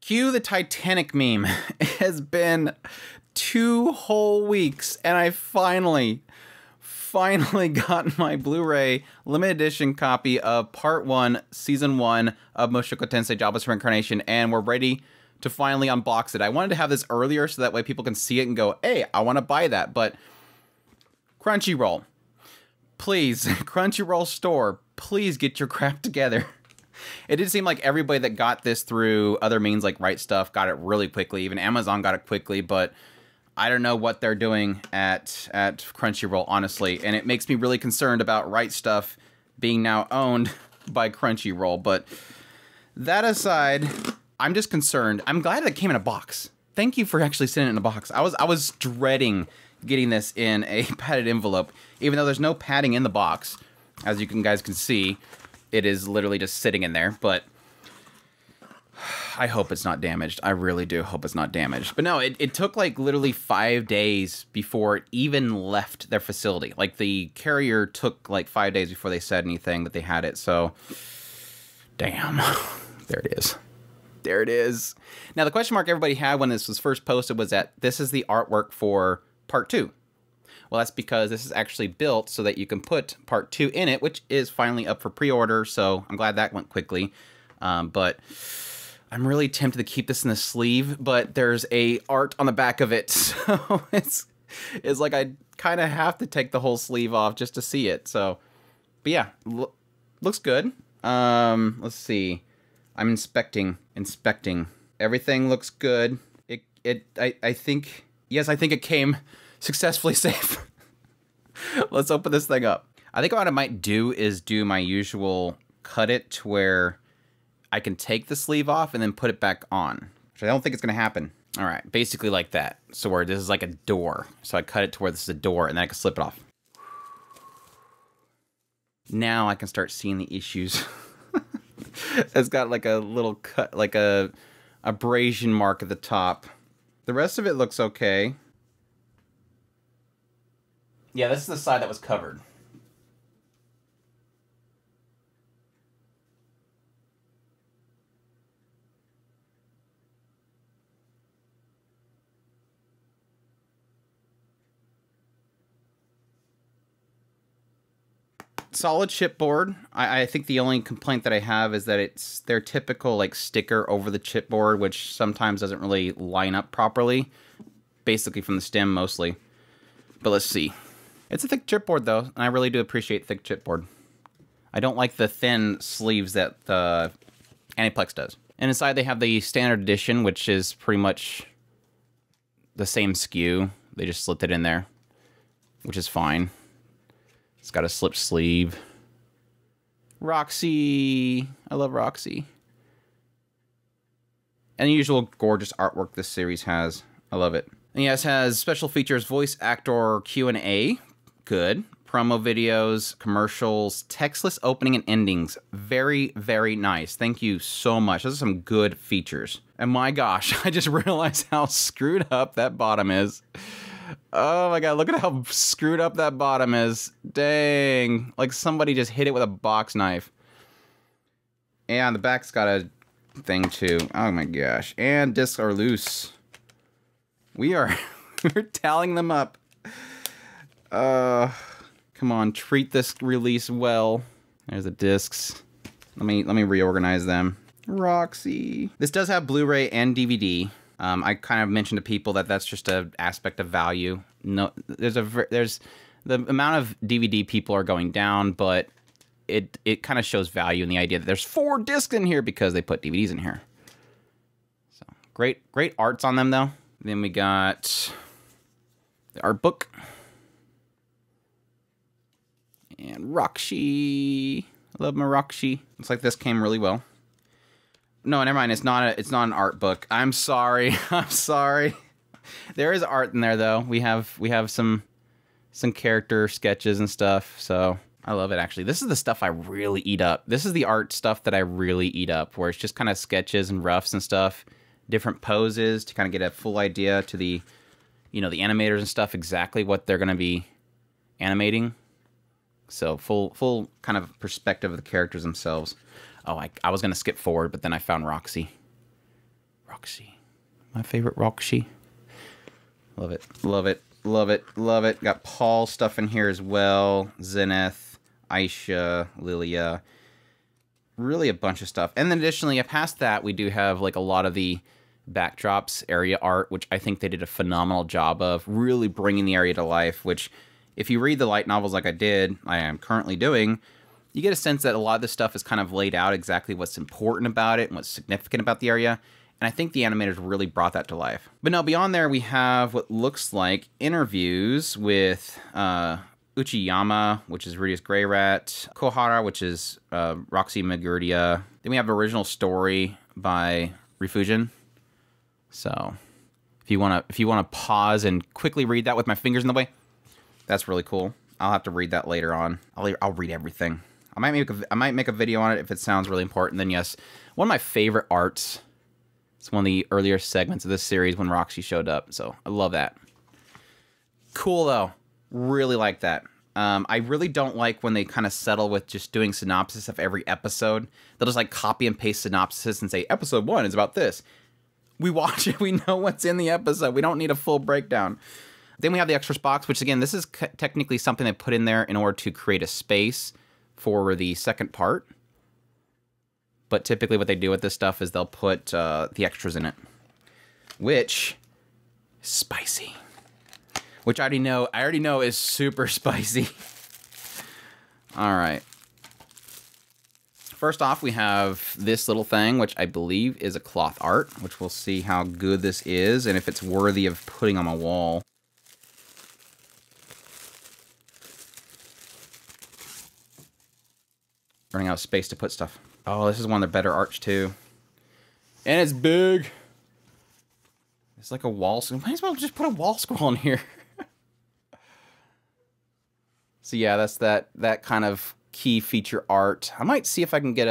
Cue the Titanic meme. It has been 2 whole weeks, and I finally got my Blu-ray limited edition copy of Part 1, Season 1 of Mushoku Tensei Jobless Reincarnation, and we're ready to finally unbox it. I wanted to have this earlier so that way people can see it and go, hey, I want to buy that, but Crunchyroll, please, Crunchyroll store, please get your crap together. It did seem like everybody that got this through other means like Right Stuff got it really quickly. Even Amazon got it quickly, but I don't know what they're doing at Crunchyroll, honestly. And it makes me really concerned about Right Stuff being now owned by Crunchyroll. But that aside, I'm just concerned. I'm glad it came in a box. Thank you for actually sending it in a box. I was dreading getting this in a padded envelope, even though there's no padding in the box. As you guys can see, it is literally just sitting in there, but I hope it's not damaged. I really do hope it's not damaged. But no, it took like literally 5 days before it even left their facility. Like the carrier took like 5 days before they said anything that they had it. So, damn. There it is. There it is. Now, the question mark everybody had when this was first posted was that this is the artwork for Part 2. Well, that's because this is actually built so that you can put Part 2 in it, which is finally up for pre-order. So I'm glad that went quickly. But I'm really tempted to keep this in the sleeve, but there's a art on the back of it. So it's like I kind of have to take the whole sleeve off just to see it. So, but yeah, looks good. Let's see. I'm inspecting. Everything looks good. I think, yes, I think it came successfully safe. Let's open this thing up. I think what I might do is do my usual cut it to where I can take the sleeve off and then put it back on, which I don't think it's going to happen. All right, basically like that. So where this is like a door. So I cut it to where this is a door and then I can slip it off. Now I can start seeing the issues. It's got like a little cut, like a abrasion mark at the top. The rest of it looks okay. Yeah, this is the side that was covered. Solid chipboard. I think the only complaint that I have is that it's their typical like sticker over the chipboard, which sometimes doesn't really line up properly. Basically from the stem mostly. But let's see. It's a thick chipboard though, and I really do appreciate thick chipboard. I don't like the thin sleeves that the Aniplex does. And inside they have the standard edition, which is pretty much the same SKU. They just slipped it in there, which is fine. It's got a slip sleeve. Roxy. I love Roxy. And the usual gorgeous artwork this series has. I love it. And yes, has special features, voice actor Q&A. Good. Promo videos, commercials, textless opening and endings. Very, very nice. Thank you so much. Those are some good features. And my gosh, I just realized how screwed up that bottom is. Oh my god, look at how screwed up that bottom is. Dang. Like somebody just hit it with a box knife. And the back's got a thing too. Oh my gosh. And discs are loose. We're tallying them up. Come on, treat this release well. There's the discs. Let me reorganize them. Roxy. This does have Blu-ray and DVD. I kind of mentioned to people that that's just an aspect of value. No, there's the amount of DVD people are going down, but it kind of shows value in the idea that there's 4 discs in here because they put DVDs in here. So great arts on them though. Then we got the art book and Roxy. I love my Roxy. Looks like this came really well. No, never mind. It's not an art book. I'm sorry. I'm sorry. There is art in there though. We have some character sketches and stuff. So I love it actually. This is the stuff I really eat up. This is the art stuff that I really eat up, where it's just kind of sketches and roughs and stuff, different poses to kind of get a full idea to the, you know, the animators and stuff, exactly what they're going to be animating. So full kind of perspective of the characters themselves. Oh, I was going to skip forward, but then I found Roxy. Roxy. My favorite Roxy. Love it. Love it. Love it. Love it. Got Paul stuff in here as well. Zenith, Aisha, Lilia. Really a bunch of stuff. And then additionally, past that, we do have like a lot of the backdrops, area art, which I think they did a phenomenal job of really bringing the area to life, which if you read the light novels like I am currently doing, you get a sense that a lot of this stuff is kind of laid out exactly what's important about it and what's significant about the area. And I think the animators really brought that to life. But now beyond there, we have what looks like interviews with Uchiyama, which is Rudius Grey Rat, Kohara, which is Roxy Magurdia. Then we have original story by Refugin. So if you wanna pause and quickly read that with my fingers in the way, that's really cool. I'll have to read that later on. I'll read everything. I might make a video on it if it sounds really important. Then yes, one of my favorite arts. It's one of the earlier segments of this series when Roxy showed up. So I love that. Cool though. Really like that. I really don't like when they kind of settle with just doing synopsis of every episode. They'll just like copy and paste synopsis and say episode 1 is about this. We watch it. We know what's in the episode. We don't need a full breakdown. Then we have the extras box, which again, this is technically something they put in there in order to create a space for the second part. But typically what they do with this stuff is they'll put the extras in it. Which is spicy. Which I already know is super spicy. All right. First off, we have this little thing, which I believe is a cloth art, which we'll see how good this is and if it's worthy of putting on my wall. Running out of space to put stuff. Oh, this is one of their better arts too. And it's big. It's like a wall scroll. Might as well just put a wall scroll in here. So yeah, that's that kind of key feature art. I might see if I can get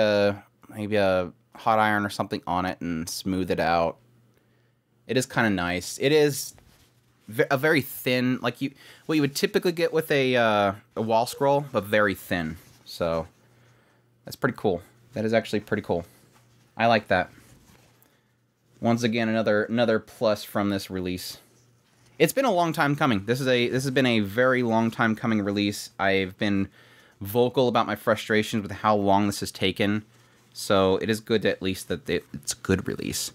maybe a hot iron or something on it and smooth it out. It is kind of nice. It is a very thin, like what you would typically get with a wall scroll, but very thin. So that's pretty cool. That is actually pretty cool. I like that. Once again, another plus from this release. It's been a long time coming. This has been a very long time coming release. I've been vocal about my frustrations with how long this has taken. So it is good to at least that it's a good release.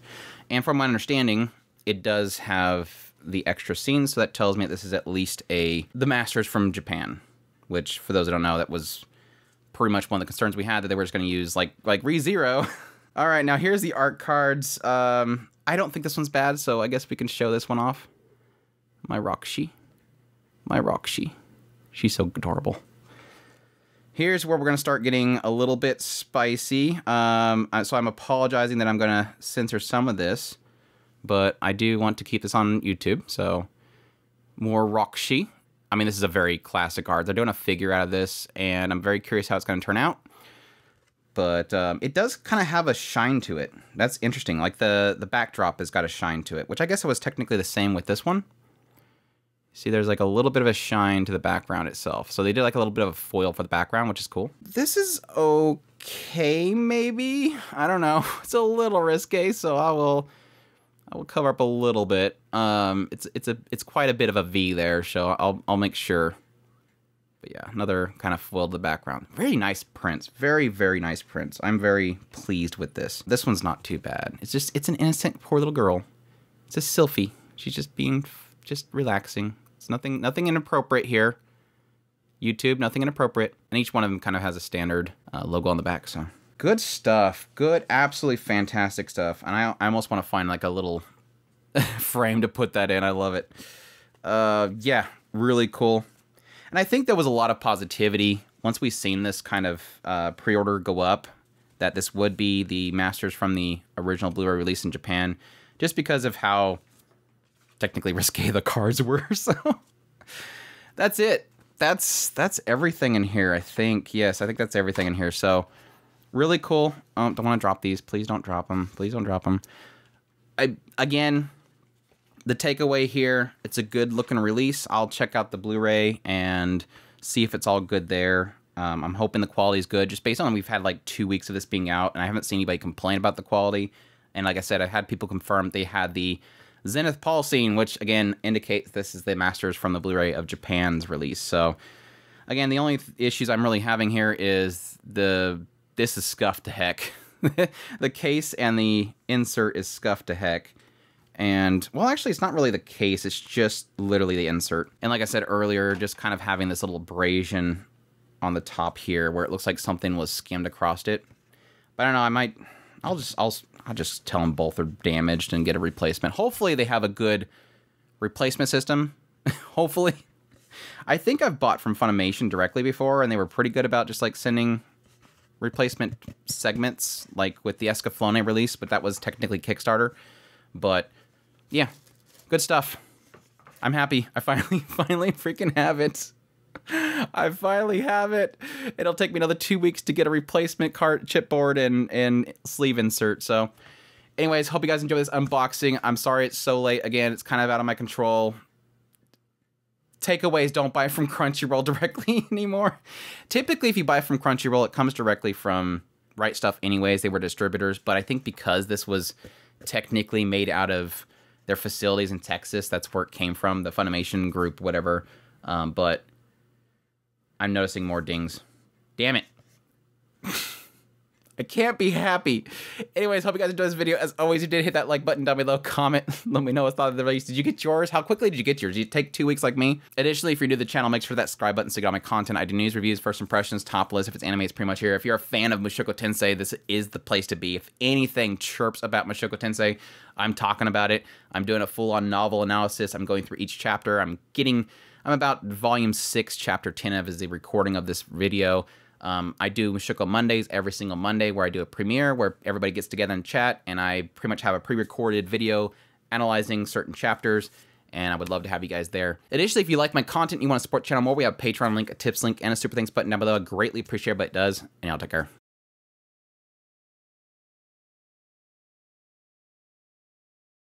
And from my understanding, it does have the extra scenes, so that tells me that this is at least the masters from Japan. Which, for those that don't know, that was pretty much one of the concerns we had, that they were just going to use like ReZero. All right, now here's the art cards. I don't think this one's bad, so I guess we can show this one off. My Roxy. My Roxy. She's so adorable. Here's where we're going to start getting a little bit spicy. So I'm apologizing that I'm going to censor some of this, but I do want to keep this on YouTube, so more Roxy. I mean, this is a very classic art. They're doing a figure out of this, and I'm very curious how it's going to turn out. But it does kind of have a shine to it. That's interesting. Like the backdrop has got a shine to it, which I guess it was technically the same with this one. See, there's like a little bit of a shine to the background itself. So they did like a little bit of a foil for the background, which is cool. This is okay, maybe? I don't know. It's a little risque, so I will cover up a little bit. It's quite a bit of a V there, so I'll make sure. But yeah, another kind of foil to the background. Very nice prints. Very, very nice prints. I'm very pleased with this. This one's not too bad. It's an innocent, poor little girl. It's a Sylphie. She's just being relaxing. It's nothing inappropriate here. YouTube, nothing inappropriate. And each one of them kind of has a standard logo on the back, so. Good stuff. Good, absolutely fantastic stuff. And I almost want to find like a little frame to put that in. I love it. Yeah, really cool. And I think there was a lot of positivity once we seen this kind of pre-order go up, that this would be the masters from the original Blu-ray release in Japan, just because of how technically risque the cards were. So that's it. That's everything in here, I think. Yes, I think that's everything in here. So really cool. Don't want to drop these. Please don't drop them. Please don't drop them. Again, the takeaway here, it's a good looking release. I'll check out the Blu-ray and see if it's all good there. I'm hoping the quality is good, just based on we've had like 2 weeks of this being out, and I haven't seen anybody complain about the quality. And like I said, I had people confirm they had the Zenith Paul scene, which again indicates this is the masters from the Blu-ray of Japan's release. So again, the only issues I'm really having here is this is scuffed to heck. The case and the insert is scuffed to heck. And, well, actually, it's not really the case. It's just literally the insert. And like I said earlier, just kind of having this little abrasion on the top here where it looks like something was skimmed across it. But I don't know, I'll just tell them both are damaged and get a replacement. Hopefully they have a good replacement system. Hopefully. I think I've bought from Funimation directly before, and they were pretty good about just like sending replacement segments, like with the Escaflowne release, but that was technically Kickstarter. But yeah, good stuff. I'm happy. I finally freaking have it. I finally have it. It'll take me another 2 weeks to get a replacement chipboard and sleeve insert. So anyways, hope you guys enjoy this unboxing. I'm sorry it's so late. Again, it's kind of out of my control. Takeaways, don't buy from Crunchyroll directly anymore. Typically, if you buy from Crunchyroll, it comes directly from Right Stuff anyways. They were distributors. But I think because this was technically made out of their facilities in Texas, that's where it came from, the Funimation group, whatever. But I'm noticing more dings. Damn it. I can't be happy. Anyways, hope you guys enjoyed this video. As always, you did hit that like button down below. Comment. Let me know what thought of the release. Did you get yours? How quickly did you get yours? Did you take 2 weeks like me? Additionally, if you're new to the channel, make sure that subscribe button so you get all my content. I do news, reviews, first impressions, top list. If it's anime, it's pretty much here. If you're a fan of Mushoku Tensei, this is the place to be. If anything chirps about Mushoku Tensei, I'm talking about it. I'm doing a full-on novel analysis. I'm going through each chapter. I'm about volume 6, chapter 10 of is the recording of this video. I do Mushoku Mondays every single Monday where I do a premiere where everybody gets together and chat, and I pretty much have a pre-recorded video analyzing certain chapters, and I would love to have you guys there. Additionally, if you like my content, you want to support the channel more, we have a Patreon link, a tips link, and a super thanks button down below. I greatly appreciate it, but it does, and I'll take care.